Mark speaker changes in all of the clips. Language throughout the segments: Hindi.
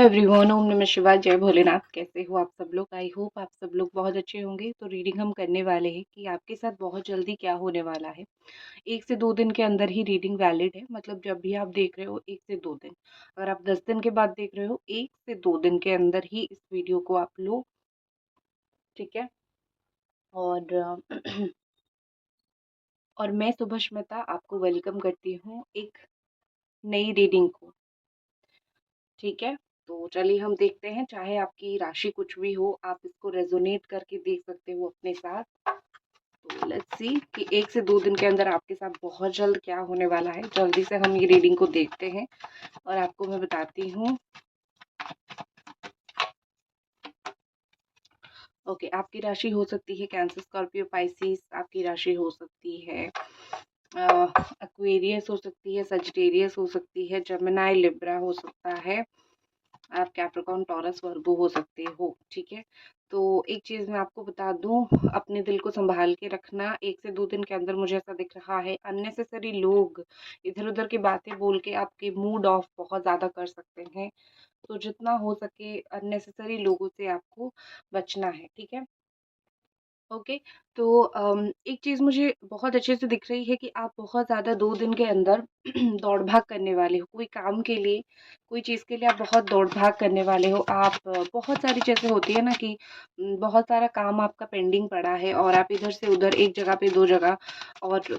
Speaker 1: एवरीवन, ओम नमः शिवाय, जय भोलेनाथ। कैसे हो आप सब लोग? आई होप आप सब लोग बहुत अच्छे होंगे। तो रीडिंग हम करने वाले हैं कि आपके साथ बहुत जल्दी क्या होने वाला है। 1 से 2 दिन के अंदर ही रीडिंग वैलिड है, मतलब जब भी आप देख रहे हो 1 से 2 दिन। अगर आप 10 दिन के बाद देख रहे हो, 1 से 2 दिन के अंदर ही इस वीडियो को आप लो, ठीक है। और और मैं सुभस्मिता आपको वेलकम करती हूँ एक नई रीडिंग को, ठीक है। तो चलिए हम देखते हैं, चाहे आपकी राशि कुछ भी हो, आप इसको रेजोनेट करके देख सकते हो अपने साथ। तो लेट्स सी कि 1 से 2 दिन के अंदर आपके साथ बहुत जल्द क्या होने वाला है। जल्दी से हम ये रीडिंग को देखते हैं और आपको मैं बताती हूँ। ओके, आपकी राशि हो सकती है कैंसर, स्कॉर्पियो, पाइसिस। आपकी राशि हो सकती है एक्वेरियस, हो सकती है सजिटेरियस, हो सकती है जेमिनी, लिब्रा हो सकता है, आप कैप्रिकॉर्न, टॉरस, वर्गो हो सकते हो, ठीक है। तो एक चीज़ मैं आपको बता दूं, अपने दिल को संभाल के रखना। 1 से 2 दिन के अंदर मुझे ऐसा दिख रहा है अननेसेसरी लोग इधर उधर की बातें बोल के आपके मूड ऑफ बहुत ज़्यादा कर सकते हैं। तो जितना हो सके अननेसेसरी लोगों से आपको बचना है, ठीक है। ओके। तो एक चीज़ मुझे बहुत अच्छे से दिख रही है कि आप बहुत ज़्यादा 2 दिन के अंदर दौड़ भाग करने वाले हो, कोई काम के लिए, कोई चीज़ के लिए आप बहुत दौड़ भाग करने वाले हो। आप बहुत सारी चीज़ें होती है ना कि बहुत सारा काम आपका पेंडिंग पड़ा है और आप इधर से उधर, एक जगह पे दो जगह, और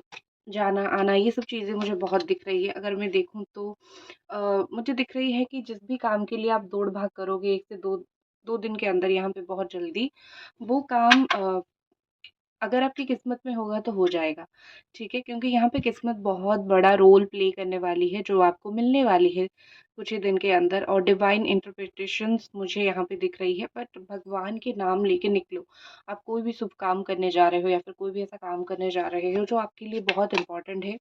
Speaker 1: जाना आना, ये सब चीज़ें मुझे बहुत दिख रही है। अगर मैं देखूँ तो मुझे दिख रही है कि जिस भी काम के लिए आप दौड़ भाग करोगे 1 से 2 दिन के अंदर, यहाँ पे बहुत जल्दी वो काम अगर आपकी किस्मत में होगा तो हो जाएगा, ठीक है। क्योंकि यहाँ पे किस्मत बहुत बड़ा रोल प्ले करने वाली है, जो आपको मिलने वाली है कुछ ही दिन के अंदर। और डिवाइन इंटरप्रिटेशंस मुझे यहाँ पे दिख रही है, बट भगवान के नाम लेके निकलो। आप कोई भी शुभ काम करने जा रहे हो या फिर कोई भी ऐसा काम करने जा रहे हो जो आपके लिए बहुत इंपॉर्टेंट है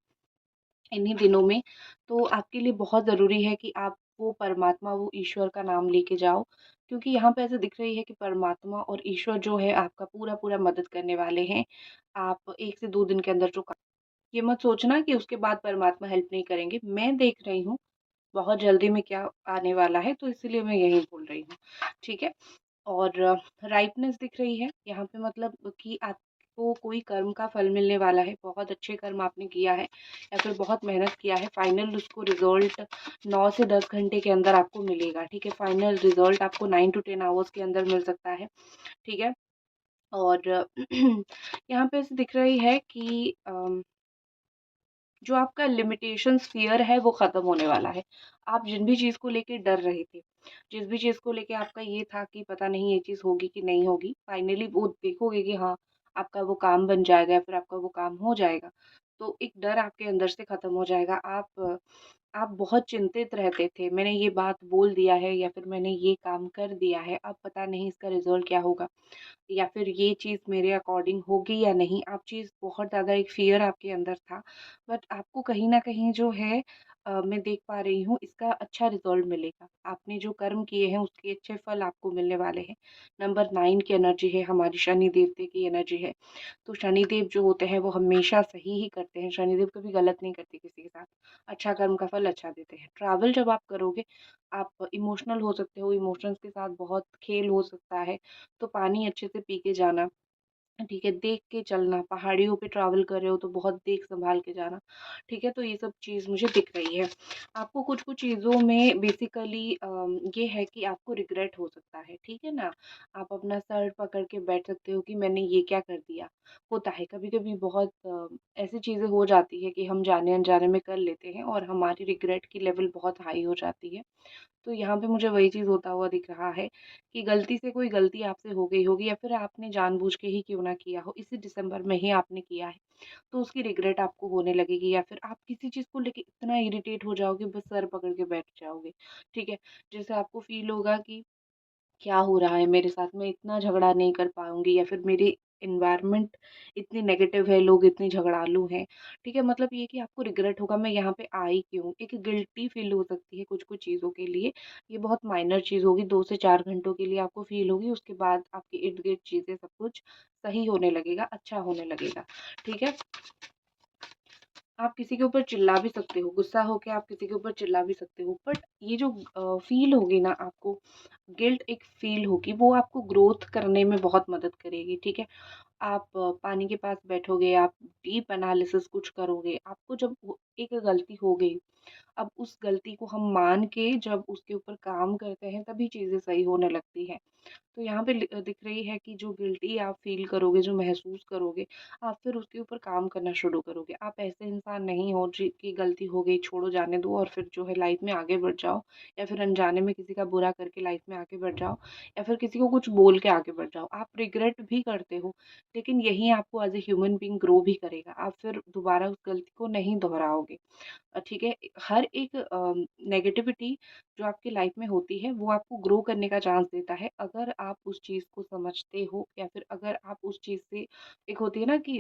Speaker 1: इन्हीं दिनों में, तो आपके लिए बहुत ज़रूरी है कि आप वो परमात्मा, वो ईश्वर का नाम लेके जाओ। क्योंकि यहाँ पे ऐसे दिख रही है कि परमात्मा और ईश्वर जो है आपका पूरा पूरा मदद करने वाले हैं। आप 1 से 2 दिन के अंदर जो ये मत सोचना कि उसके बाद परमात्मा हेल्प नहीं करेंगे। मैं देख रही हूँ बहुत जल्दी में क्या आने वाला है, तो इसीलिए मैं यही बोल रही हूँ, ठीक है। और राइटनेस दिख रही है यहाँ पे, मतलब कि आपको कोई कर्म का फल मिलने वाला है। बहुत अच्छे कर्म आपने किया है या फिर बहुत मेहनत किया है, फाइनल उसको रिजल्ट 9 से 10 घंटे के अंदर आपको मिलेगा, ठीक है। फाइनल रिजल्ट आपको 9 to 10 आवर्स के अंदर मिल सकता है, ठीक है। और यहाँ पे ऐसे दिख रही है कि जो आपका लिमिटेशंस फियर है वो ख़त्म होने वाला है। आप जिन भी चीज़ को लेके डर रहे थे, जिस भी चीज़ को लेके आपका ये था कि पता नहीं ये चीज़ होगी कि नहीं होगी, फाइनली वो देखोगे कि हाँ, आपका वो काम बन जाएगा या फिर आपका वो काम हो जाएगा। तो एक डर आपके अंदर से ख़त्म हो जाएगा। आप बहुत चिंतित रहते थे, मैंने ये बात बोल दिया है या फिर मैंने ये काम कर दिया है, अब पता नहीं इसका रिज़ल्ट क्या होगा, या फिर ये चीज़ मेरे अकॉर्डिंग होगी या नहीं। आप चीज़ बहुत ज़्यादा, एक फ़ियर आपके अंदर था, बट आपको कहीं न कहीं जो है मैं देख पा रही हूँ इसका अच्छा रिज़ल्ट मिलेगा। आपने जो कर्म किए हैं उसके अच्छे फल आपको मिलने वाले हैं। नंबर 9 की एनर्जी है, हमारी शनि देवते की एनर्जी है। तो शनिदेव जो होते हैं वो हमेशा सही ही करते हैं, शनिदेव कभी गलत नहीं करते किसी के साथ। अच्छा कर्म का फल अच्छा देते हैं। ट्रैवल जब आप करोगे, आप इमोशनल हो सकते हो, इमोशंस के साथ बहुत खेल हो सकता है, तो पानी अच्छे से पी के जाना, ठीक है। देख के चलना, पहाड़ियों पे ट्रैवल कर रहे हो तो बहुत देख संभाल के जाना, ठीक है। तो ये सब चीज़ मुझे दिख रही है। आपको कुछ कुछ चीज़ों में बेसिकली ये है कि आपको रिग्रेट हो सकता है, ठीक है ना। आप अपना सर पकड़ के बैठ सकते हो कि मैंने ये क्या कर दिया। होता है कभी कभी, बहुत ऐसी चीज़ें हो जाती है कि हम जाने अनजाने में कर लेते हैं और हमारी रिग्रेट की लेवल बहुत हाई हो जाती है। तो यहाँ पे मुझे वही चीज़ होता हुआ दिख रहा है कि गलती से कोई गलती आपसे हो गई होगी, या फिर आपने जानबूझ के ही क्यों ना किया हो, इसी दिसंबर में ही आपने किया है, तो उसकी रिग्रेट आपको होने लगेगी। या फिर आप किसी चीज़ को लेके इतना इरिटेट हो जाओगे, बस सर पकड़ के बैठ जाओगे, ठीक है। जैसे आपको फील होगा कि क्या हो रहा है मेरे साथ, मैं इतना झगड़ा नहीं कर पाऊँगी, या फिर मेरी एनवायरनमेंट इतनी नेगेटिव है, लोग इतने झगड़ालू हैं, ठीक है। मतलब ये कि आपको रिग्रेट होगा, मैं यहाँ पे आई क्यों? एक गिल्टी फ़ील हो सकती है कुछ-कुछ चीज़ों के लिए। ये बहुत माइनर चीज़ होगी, 2 से 4 घंटों के लिए आपको फ़ील होगी, उसके बाद आपके इर्द-गिर्द चीज़ें सब कुछ सही होने लगेगा, अच्छा होने लगेगा, ठीक है। आप किसी के ऊपर चिल्ला भी सकते हो, गुस्सा होके आप किसी के ऊपर चिल्ला भी सकते हो, बट ये जो फील होगी ना आपको, गिल्ट एक फील होगी, वो आपको ग्रोथ करने में बहुत मदद करेगी, ठीक है। आप पानी के पास बैठोगे, आप डीप एनालिसिस कुछ करोगे, आपको जब एक गलती हो गई, अब उस गलती को हम मान के जब उसके ऊपर काम करते हैं तभी चीज़ें सही होने लगती हैं। तो यहाँ पे दिख रही है कि जो गिल्टी आप फ़ील करोगे, जो महसूस करोगे, आप फिर उसके ऊपर काम करना शुरू करोगे। आप ऐसे इंसान नहीं हो जी कि गलती हो गई छोड़ो जाने दो और फिर जो है लाइफ़ में आगे बढ़ जाओ, या फिर अनजाने में किसी का बुरा करके लाइफ़ में आगे बढ़ जाओ, या फिर किसी को कुछ बोल के आगे बढ़ जाओ। आप रिग्रेट भी करते हो, लेकिन यही आपको as a human being grow भी करेगा। आप फिर दोबारा उस गलती को नहीं दोहराओगे। ठीक है? हर एक नेगेटिविटी जो आपकी लाइफ में होती है, वो आपको ग्रो करने का चांस देता है, अगर आप उस चीज़ को समझते हो, या फिर अगर आप उस चीज़ से, एक होती है ना कि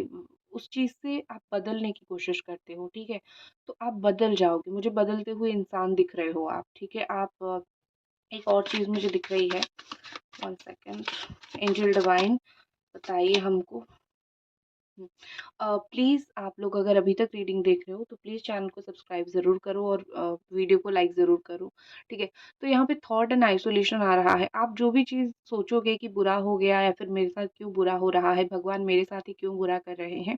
Speaker 1: उस चीज़ से आप बदलने की कोशिश करते हो, ठीक है? तो आप बदल जाओगे, मुझे बदलते हुए इंसान दिख रहे हो आप, ठीक है? आप एक और चीज़ मुझे दिख रही है, 1 सेकंड, एंजल डिवाइन बताइए हमको। प्लीज़ आप लोग अगर अभी तक रीडिंग देख रहे हो तो प्लीज़ चैनल को सब्सक्राइब ज़रूर करो और वीडियो को लाइक ज़रूर करो, ठीक है। तो यहाँ पे थॉट एंड आइसोलेशन आ रहा है। आप जो भी चीज़ सोचोगे कि बुरा हो गया या फिर मेरे साथ क्यों बुरा हो रहा है, भगवान मेरे साथ ही क्यों बुरा कर रहे हैं,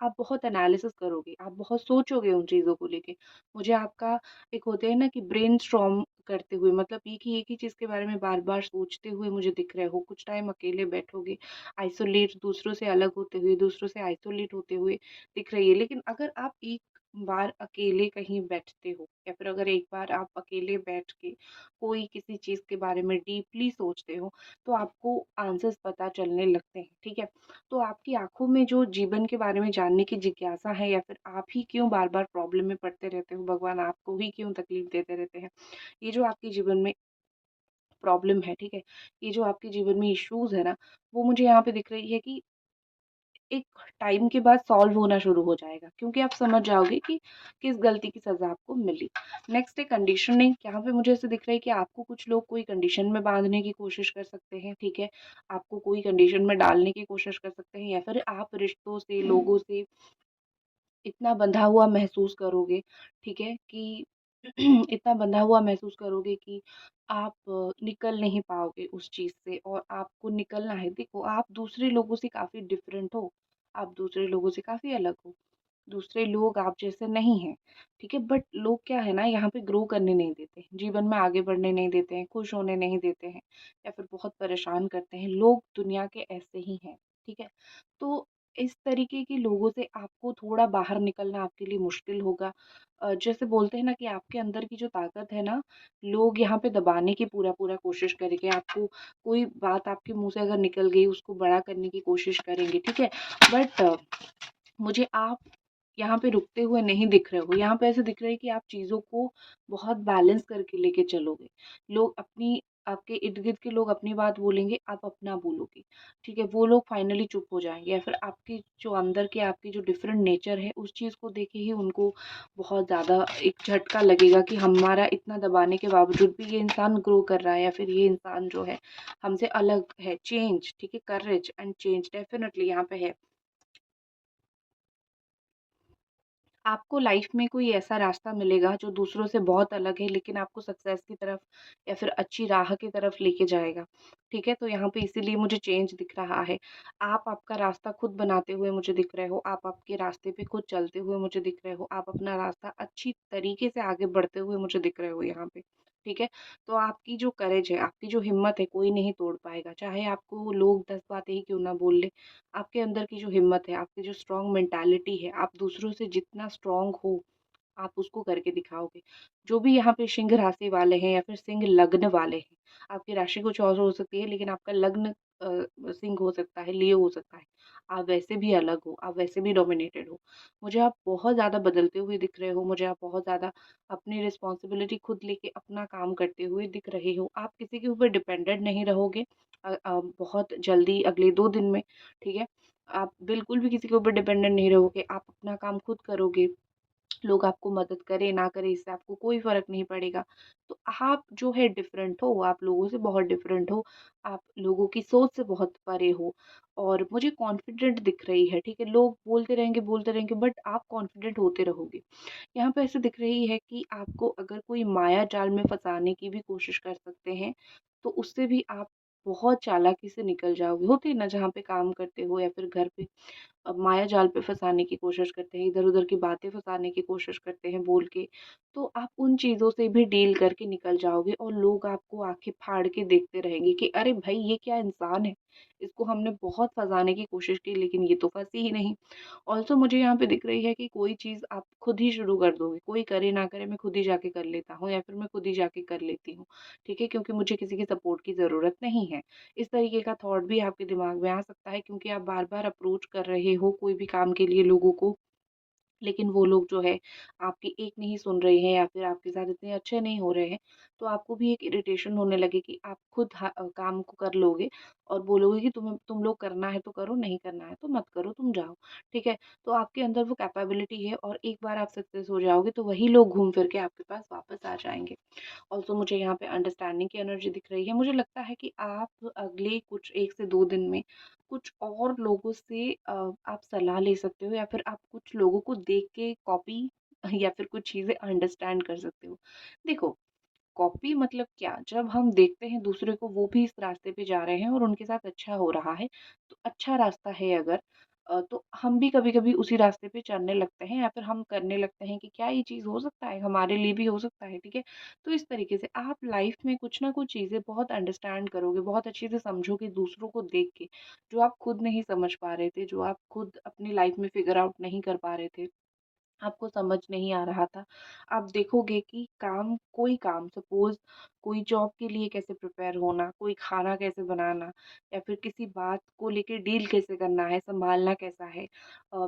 Speaker 1: आप बहुत एनालिसिस करोगे, आप बहुत सोचोगे उन चीज़ों को लेके। मुझे आपका, एक होते हैं ना कि ब्रेन स्टॉर्म करते हुए, मतलब एक ही चीज़ के बारे में बार बार सोचते हुए मुझे दिख रहे हो। कुछ टाइम अकेले बैठोगे, आइसोलेट, दूसरों से अलग होते हुए, दूसरों से आइसोलेट होते हुए दिख रही है। लेकिन अगर आप एक बार अकेले कहीं बैठते हो, या फिर अगर एक बार आप अकेले बैठ के कोई किसी चीज़ के बारे में डीपली सोचते हो, तो आपको आंसर्स पता चलने लगते हैं, ठीक है? तो आपकी आँखों में जो जीवन के बारे में जानने की जिज्ञासा है, या फिर आप ही क्यों बार-बार प्रॉब्लम में पड़ते रहते हो, भगवान आपको ही क्यों तकलीफ देते रहते हैं, ये जो आपके जीवन में प्रॉब्लम है, ठीक है? ये जो आपके जीवन में इश्यूज़ है ना, वो मुझे यहाँ पे दिख रही है कि एक टाइम के बाद सॉल्व होना शुरू हो जाएगा, क्योंकि आप समझ जाओगे कि किस गलती की सज़ा आपको मिली। नेक्स्ट है कंडीशनिंग। यहाँ पे मुझे ऐसे दिख रहा है कि आपको कुछ लोग कोई कंडीशन में बाँधने की कोशिश कर सकते हैं, ठीक है? आपको कोई कंडीशन में डालने की कोशिश कर सकते हैं, या फिर आप रिश्तों से, लोगों से इतना बंधा हुआ महसूस करोगे, ठीक है? कि इतना बंधा हुआ महसूस करोगे कि आप निकल नहीं पाओगे उस चीज़ से, और आपको निकलना है। देखो, आप दूसरे लोगों से काफ़ी डिफरेंट हो, आप दूसरे लोगों से काफ़ी अलग हो। दूसरे लोग आप जैसे नहीं हैं, ठीक है? बट लोग क्या है ना, यहाँ पे ग्रो करने नहीं देते, जीवन में आगे बढ़ने नहीं देते हैं, खुश होने नहीं देते हैं, या फिर बहुत परेशान करते हैं। लोग दुनिया के ऐसे ही हैं, ठीक है? तो इस तरीके के लोगों से आपको थोड़ा बाहर निकलना आपके लिए मुश्किल होगा। जैसे बोलते हैं ना कि आपके अंदर की जो ताकत है ना, लोग यहाँ पे दबाने की पूरा-पूरा कोशिश करेंगे। आपको कोई बात आपके मुँह से अगर निकल गई, उसको बड़ा करने की कोशिश करेंगे, ठीक है? बट मुझे आप यहाँ पे रुकते हुए नहीं दिख रहे हो। यहाँ पे ऐसे दिख रहा है कि आप चीज़ों को बहुत बैलेंस करके लेके चलोगे। लोग अपनी, आपके इर्द-गिर्द के लोग अपनी बात बोलेंगे, आप अपना बोलोगे, ठीक है? वो लोग फाइनली चुप हो जाएँगे, या फिर आपकी जो अंदर की आपकी जो डिफरेंट नेचर है, उस चीज़ को देख के ही उनको बहुत ज़्यादा एक झटका लगेगा कि हमारा इतना दबाने के बावजूद भी ये इंसान ग्रो कर रहा है, या फिर ये इंसान जो है हमसे अलग है। चेंज, ठीक है? करेज एंड चेंज डेफिनिटली यहाँ पे है। आपको लाइफ में कोई ऐसा रास्ता मिलेगा जो दूसरों से बहुत अलग है, लेकिन आपको सक्सेस की तरफ या फिर अच्छी राह की तरफ लेके जाएगा, ठीक है? तो यहाँ पे इसीलिए मुझे चेंज दिख रहा है। आप आपका रास्ता खुद बनाते हुए मुझे दिख रहे हो, आप आपके रास्ते पे खुद चलते हुए मुझे दिख रहे हो, आप अपना रास्ता अच्छी तरीके से आगे बढ़ते हुए मुझे दिख रहे हो यहाँ पे, ठीक है? तो आपकी जो करेज है, आपकी जो हिम्मत है, कोई नहीं तोड़ पाएगा, चाहे आपको लोग 10 बातें ही क्यों ना बोल लें। आपके अंदर की जो हिम्मत है, आपकी जो स्ट्रॉन्ग मेंटालिटी है, आप दूसरों से जितना स्ट्रॉन्ग हो, आप उसको करके दिखाओगे। जो भी यहाँ पे सिंह राशि वाले हैं, या फिर सिंह लग्न वाले हैं, आपकी राशि कुछ और हो सकती है, लेकिन आपका लग्न सिंह हो सकता है, लियो हो सकता है। आप वैसे भी अलग हो, आप वैसे भी डोमिनेटेड हो। मुझे आप बहुत ज़्यादा बदलते हुए दिख रहे हो, मुझे आप बहुत ज़्यादा अपनी रिस्पॉन्सिबिलिटी खुद लेके अपना काम करते हुए दिख रहे हो। आप किसी के ऊपर डिपेंडेंट नहीं रहोगे बहुत जल्दी, अगले 2 दिन में, ठीक है? आप बिल्कुल भी किसी के ऊपर डिपेंडेंट नहीं रहोगे, आप अपना काम खुद करोगे। लोग आपको मदद करें ना करें इससे आपको कोई फ़र्क नहीं पड़ेगा। तो आप जो है डिफ़रेंट हो, आप लोगों से बहुत डिफ़रेंट हो, आप लोगों की सोच से बहुत परे हो और मुझे कॉन्फिडेंट दिख रही है, ठीक है? लोग बोलते रहेंगे बट आप कॉन्फिडेंट होते रहोगे। यहाँ पे ऐसे दिख रही है कि आपको अगर कोई माया जाल में फँसाने की भी कोशिश कर सकते हैं, तो उससे भी आप बहुत चालाकी से निकल जाओगे। होते हैं ना जहाँ पे काम करते हो या फिर घर पे माया जाल पे फँसाने की कोशिश करते हैं, इधर-उधर की बातें फँसाने की कोशिश करते हैं बोल के, तो आप उन चीज़ों से भी डील करके निकल जाओगे और लोग आपको आँखें फाड़ के देखते रहेंगे कि अरे भाई ये क्या इंसान है? इसको हमने बहुत फँसाने की कोशिश की लेकिन ये तो फँसी ही नहीं। ऑल्सो मुझे यहाँ पे दिख रही है कि कोई चीज़ आप खुद ही शुरू कर दोगे, कोई करे ना करे मैं खुद ही जाके कर लेता हूँ या फिर मैं खुद ही जाके कर लेती हूँ, ठीक है? क्योंकि मुझे किसी की सपोर्ट की ज़रूरत नहीं है। इस तरीके का थॉट भी आपके दिमाग में आ सकता है क्योंकि आप बार-बार अप्रोच कर रहे हो कोई भी काम के लिए लोगों को लेकिन वो लोग जो है आपकी एक नहीं सुन रहे हैं या फिर आपके साथ इतने अच्छे नहीं हो रहे हैं, तो आपको भी एक इरिटेशन होने लगे कि आप खुद काम को कर लोगे और बोलोगे कि तुम लोग करना है तो करो, नहीं करना है तो मत करो, तुम जाओ, ठीक है? तो आपके अंदर वो कैपेबिलिटी है और एक बार आप सक्सेस हो जाओगे तो वही लोग घूम फिर के आपके पास वापस आ जाएँगे। ऑल्सो मुझे यहाँ पे अंडरस्टैंडिंग की एनर्जी दिख रही है। मुझे लगता है कि आप अगले कुछ 1 से 2 दिन में कुछ और लोगों से आप सलाह ले सकते हो या फिर आप कुछ लोगों को देख के कॉपी या फिर कुछ चीज़ें अंडरस्टैंड कर सकते हो। देखो, कॉपी मतलब क्या? जब हम देखते हैं दूसरे को वो भी इस रास्ते पे जा रहे हैं और उनके साथ अच्छा हो रहा है, तो अच्छा रास्ता है अगर तो हम भी कभी-कभी उसी रास्ते पे चलने लगते हैं या फिर हम करने लगते हैं कि क्या ये चीज़ हो सकता है? हमारे लिए भी हो सकता है, ठीक है? तो इस तरीके से आप लाइफ़ में कुछ ना कुछ चीज़ें बहुत अंडरस्टैंड करोगे, बहुत अच्छे से समझोगे दूसरों को देख के, जो आप खुद नहीं समझ पा रहे थे, जो आप खुद अपनी लाइफ़ में फिगर आउट नहीं कर पा रहे थे। आपको समझ नहीं आ रहा था। आप देखोगे कि कोई काम सपोज़ कोई जॉब के लिए कैसे प्रिपेयर होना, कोई खाना कैसे बनाना या फिर किसी बात को लेके डील कैसे करना है, सँभालना कैसा है। अ,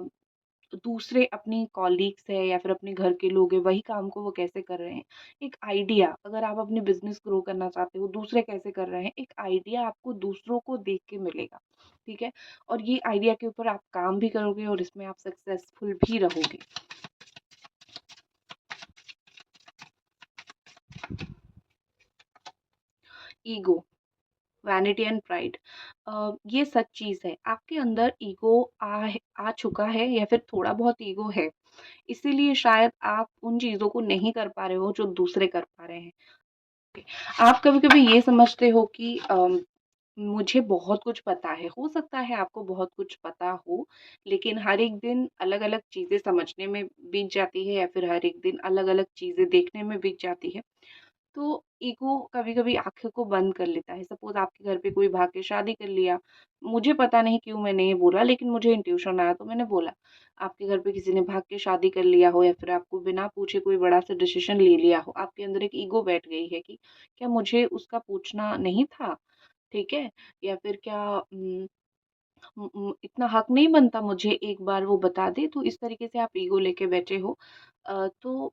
Speaker 1: दूसरे अपनी कॉलीग्स हैं या फिर अपने घर के लोग हैं, वही काम को वो कैसे कर रहे हैं। एक आइडिया अगर आप अपनी बिज़नेस ग्रो करना चाहते हो, दूसरे कैसे कर रहे हैं, एक आइडिया आपको दूसरों को देख के मिलेगा, ठीक है? और ये आइडिया के ऊपर आप काम भी करोगे और इसमें आप सक्सेसफुल भी रहोगे। ईगो, वैनिटी एंड प्राइड ये सच चीज़ है। आपके अंदर ईगो आ चुका है या फिर थोड़ा बहुत ईगो है। इसीलिए शायद आप उन चीज़ों को नहीं कर पा रहे हो जो दूसरे कर पा रहे हैं। आप कभी-कभी ये समझते हो कि मुझे बहुत कुछ पता है। हो सकता है आपको बहुत कुछ पता हो, लेकिन हर एक दिन अलग-अलग चीज़ें समझने में बीत जाती है या फिर हर एक दिन अलग-अलग चीज़ें देखने में बीत जाती है। तो ईगो कभी-कभी आँखों को बंद कर लेता है। सपोज़ आपके घर पे कोई भाग के शादी कर लिया, मुझे पता नहीं क्यों मैंने ये बोला लेकिन मुझे इंट्यूशन आया तो मैंने बोला। आपके घर पे किसी ने भाग के शादी कर लिया हो या फिर आपको बिना पूछे कोई बड़ा-सा डिसीज़न ले लिया हो, आपके अंदर एक ईगो बैठ गई है कि क्या मुझे उसका पूछना नहीं था, ठीक है? या फिर क्या इतना हक नहीं बनता मुझे एक बार वो बता दे, तो इस तरीके से आप ईगो लेके बैठे हो। तो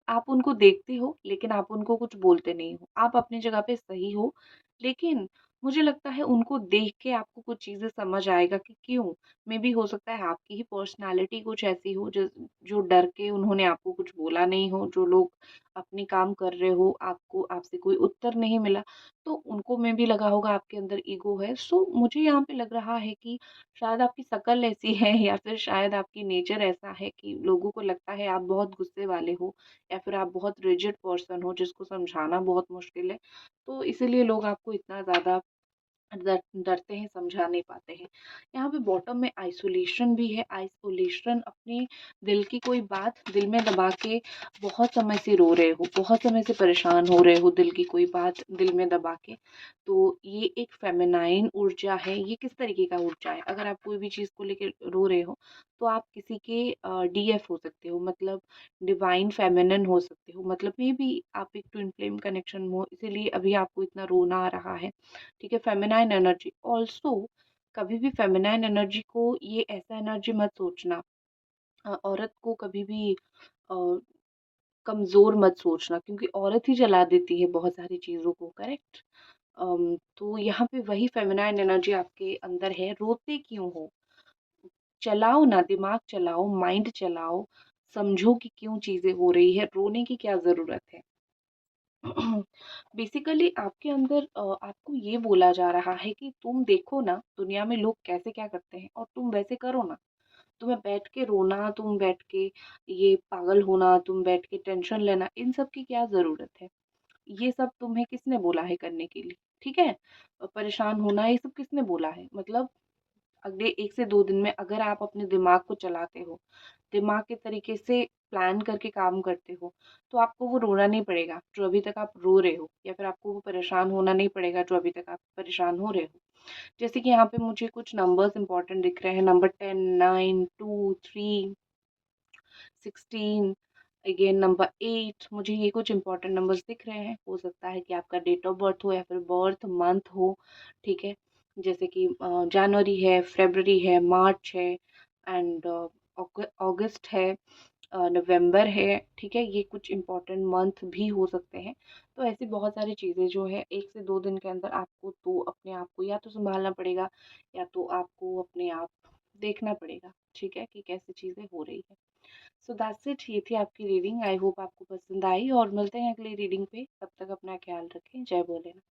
Speaker 1: आप उनको देखते हो, लेकिन आप उनको कुछ बोलते नहीं हो। आप अपनी जगह पे सही हो, लेकिन मुझे लगता है उनको देख के आपको कुछ चीज़ें समझ आएगा कि क्यों? मेबी हो सकता है आपकी ही पर्सनैलिटी कुछ ऐसी हो जो डर के उन्होंने आपको कुछ बोला नहीं हो, जो लोग अपने काम कर रहे हो, आपको आपसे कोई उत्तर नहीं मिला, तो उनको मेबी लगा होगा आपके अंदर ईगो है। सो मुझे यहाँ पे लग रहा है कि शायद आपकी शकल ऐसी है या फिर शायद आपकी नेचर ऐसा है कि लोगों को लगता है आप बहुत गुस्से वाले हो या फिर आप बहुत रिजिड पर्सन हो जिसको समझाना बहुत मुश्किल है, तो इसीलिए लोग आपको इतना ज़्यादा डरते हैं, समझा नहीं पाते हैं। यहाँ पे बॉटम में आइसोलेशन भी है, आइसोलेशन अपने दिल की कोई बात दिल में दबा के बहुत समय से रो रहे हो, बहुत समय से परेशान हो रहे हो दिल की कोई बात दिल में दबा के, तो ये एक फेमिनाइन ऊर्जा है। ये किस तरीके का ऊर्जा है? अगर आप कोई भी चीज़ को लेके रो रहे हो, तो आप किसी के डीएफ हो सकते हो मतलब डिवाइन फेमिनिन हो सकते हो, मतलब मेबी आप एक ट्विन फ्लेम कनेक्शन में हो, इसीलिए अभी आपको इतना रोना आ रहा है। ठीक है, फेमिनाइन एनर्जी ऑल्सो कभी भी फेमिनाइन एनर्जी को ये ऐसा एनर्जी मत सोचना, औरत को कभी भी अ, कमजोर मत सोचना क्योंकि औरत ही जला देती है बहुत सारी चीजों को, करेक्ट? तो यहाँ पे वही फेमिनाइन एनर्जी आपके अंदर है। रोते क्यों हो? चलाओ ना, दिमाग चलाओ, माइंड चलाओ, समझो कि क्यों चीज़ें हो रही है, रोने की क्या ज़रूरत है। बेसिकली आपके अंदर आपको ये बोला जा रहा है कि तुम देखो ना दुनिया में लोग कैसे क्या करते हैं और तुम वैसे करो ना। तुम्हें बैठ के रोना, तुम बैठ के ये पागल होना, तुम बैठ के टेंशन लेना, इन सब की क्या ज़रूरत है? ये सब तुम्हें किसने बोला है करने के लिए? ठीक है? परेशान होना ये सब किसने बोला है? मतलब अगले 1 से 2 दिन में अगर आप अपने दिमाग को चलाते हो, दिमाग के तरीके से प्लान करके काम करते हो, तो आपको वो रोना नहीं पड़ेगा, जो अभी तक आप रो रहे हो, या फिर आपको वो परेशान होना नहीं पड़ेगा, जो अभी तक आप परेशान हो रहे हो। जैसे कि यहाँ पे मुझे कुछ नंबर्स इम्पोर्टेंट दिख रहे हैं, नंबर 10, 9, 2, 3, 16, अगेन नंबर 8, मुझे ये कुछ इंपॉर्टेंट नंबर्स दिख रहे हैं। हो सकता है कि आपका डेट ऑफ बर्थ हो या फिर बर्थ मंथ हो, ठीक है? जैसे कि जनवरी है, फरवरी है, मार्च है, एंड अगस्त है, नवंबर है, ठीक है? ये कुछ इंपॉर्टेंट मंथ भी हो सकते हैं। तो ऐसी बहुत सारी चीज़ें जो है 1 से 2 दिन के अंदर आपको तो अपने आप को या तो सँभालना पड़ेगा, या तो आपको अपने आप देखना पड़ेगा, ठीक है? कि कैसी चीज़ें हो रही है। सो दैट्स इट, ये थी आपकी रीडिंग। आई होप आपको पसंद आई और मिलते हैं अगली रीडिंग पे। तब तक अपना ख्याल रखें। जय भोलेनाथ।